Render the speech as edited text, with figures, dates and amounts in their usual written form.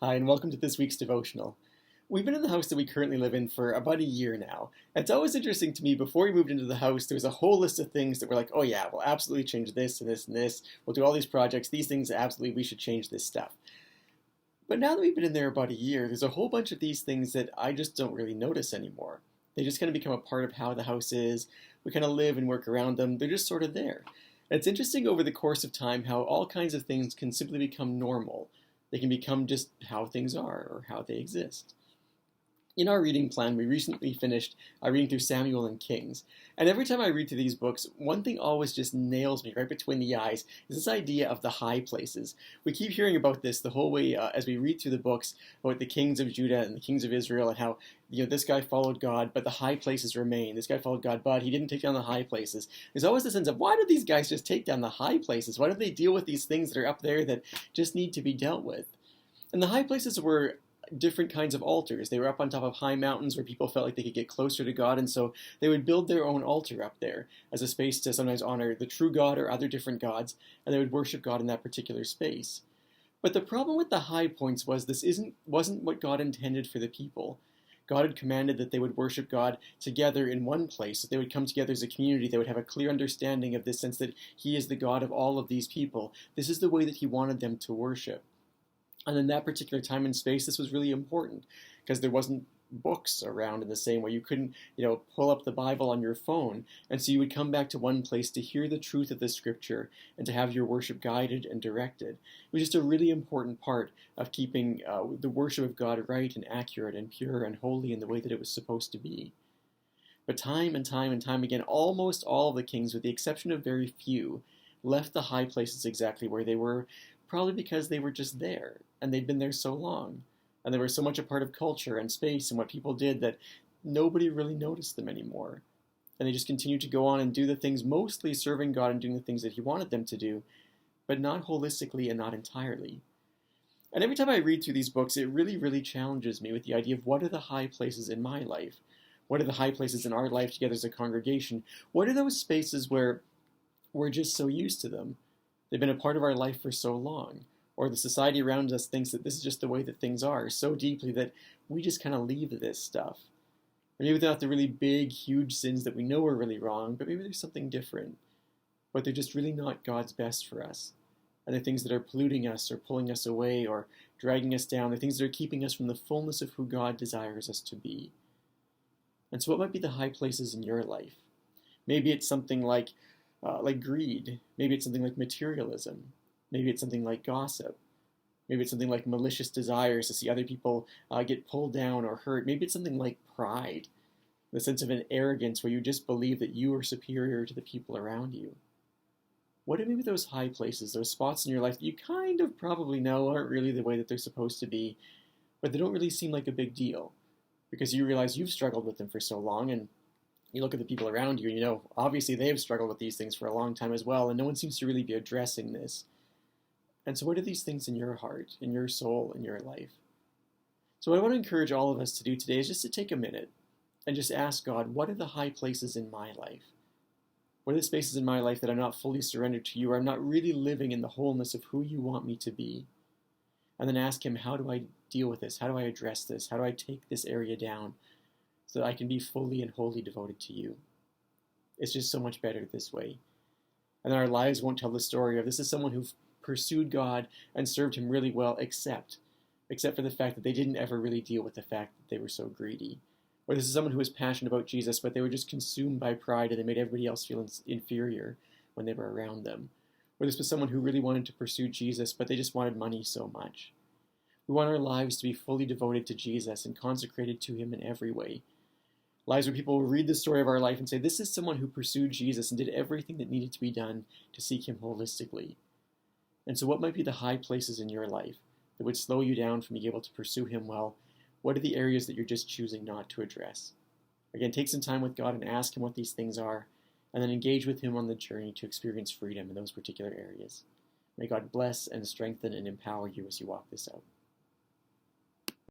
Hi, and welcome to this week's devotional. We've been in the house that we currently live in for about a year now. And it's always interesting to me, before we moved into the house, there was a whole list of things that were like, oh yeah, we'll absolutely change this and this and this. We'll do all these projects, these things, absolutely, we should change this stuff. But now that we've been in there about a year, there's a whole bunch of these things that I just don't really notice anymore. They just kind of become a part of how the house is. We kind of live and work around them. They're just sort of there. And it's interesting over the course of time how all kinds of things can simply become normal. They can become just how things are or how they exist. In our reading plan, we recently finished reading through Samuel and Kings. And every time I read through these books, one thing always just nails me right between the eyes is this idea of the high places. We keep hearing about this the whole way as we read through the books about the kings of Judah and the kings of Israel and how this guy followed God, but the high places remain. This guy followed God, but he didn't take down the high places. There's always the sense of, why do these guys just take down the high places? Why don't they deal with these things that are up there that just need to be dealt with? And the high places were different kinds of altars. They were up on top of high mountains where people felt like they could get closer to God, and so they would build their own altar up there as a space to sometimes honor the true God or other different gods, and they would worship God in that particular space. But the problem with the high points was wasn't what God intended for the people. God had commanded that they would worship God together in one place, that they would come together as a community, they would have a clear understanding of this sense that He is the God of all of these people. This is the way that He wanted them to worship. And in that particular time and space, this was really important because there wasn't books around in the same way. You couldn't, pull up the Bible on your phone. And so you would come back to one place to hear the truth of the scripture and to have your worship guided and directed. It was just a really important part of keeping the worship of God right and accurate and pure and holy in the way that it was supposed to be. But time and time and time again, almost all of the kings, with the exception of very few, left the high places exactly where they were, probably because they were just there, and they'd been there so long, and they were so much a part of culture and space and what people did that nobody really noticed them anymore. And they just continued to go on and do the things, mostly serving God and doing the things that He wanted them to do, but not holistically and not entirely. And every time I read through these books, it really, really challenges me with the idea of what are the high places in my life? What are the high places in our life together as a congregation? What are those spaces where we're just so used to them? They've been a part of our life for so long. Or the society around us thinks that this is just the way that things are so deeply that we just kind of leave this stuff. Or maybe they're not the really big, huge sins that we know are really wrong, but maybe there's something different. But they're just really not God's best for us. And they're things that are polluting us or pulling us away or dragging us down. They're things that are keeping us from the fullness of who God desires us to be. And so what might be the high places in your life? Maybe it's something like greed. Maybe it's something like materialism. Maybe it's something like gossip. Maybe it's something like malicious desires to see other people get pulled down or hurt. Maybe it's something like pride, the sense of an arrogance where you just believe that you are superior to the people around you. What are maybe those high places, those spots in your life that you kind of probably know aren't really the way that they're supposed to be, but they don't really seem like a big deal because you realize you've struggled with them for so long, and you look at the people around you and obviously they've struggled with these things for a long time as well, and no one seems to really be addressing this. And so what are these things in your heart, in your soul, in your life? So what I want to encourage all of us to do today is just to take a minute and just ask God, what are the high places in my life? What are the spaces in my life that I'm not fully surrendered to you, or I'm not really living in the wholeness of who you want me to be? And then ask Him, how do I deal with this? How do I address this? How do I take this area down so that I can be fully and wholly devoted to you? It's just so much better this way. And our lives won't tell the story of this is someone who pursued God and served Him really well, except for the fact that they didn't ever really deal with the fact that they were so greedy. Or this is someone who was passionate about Jesus, but they were just consumed by pride and they made everybody else feel inferior when they were around them. Or this was someone who really wanted to pursue Jesus, but they just wanted money so much. We want our lives to be fully devoted to Jesus and consecrated to Him in every way. Lives where people will read the story of our life and say, this is someone who pursued Jesus and did everything that needed to be done to seek Him holistically. And so what might be the high places in your life that would slow you down from being able to pursue Him well? What are the areas that you're just choosing not to address? Again, take some time with God and ask Him what these things are, and then engage with Him on the journey to experience freedom in those particular areas. May God bless and strengthen and empower you as you walk this out.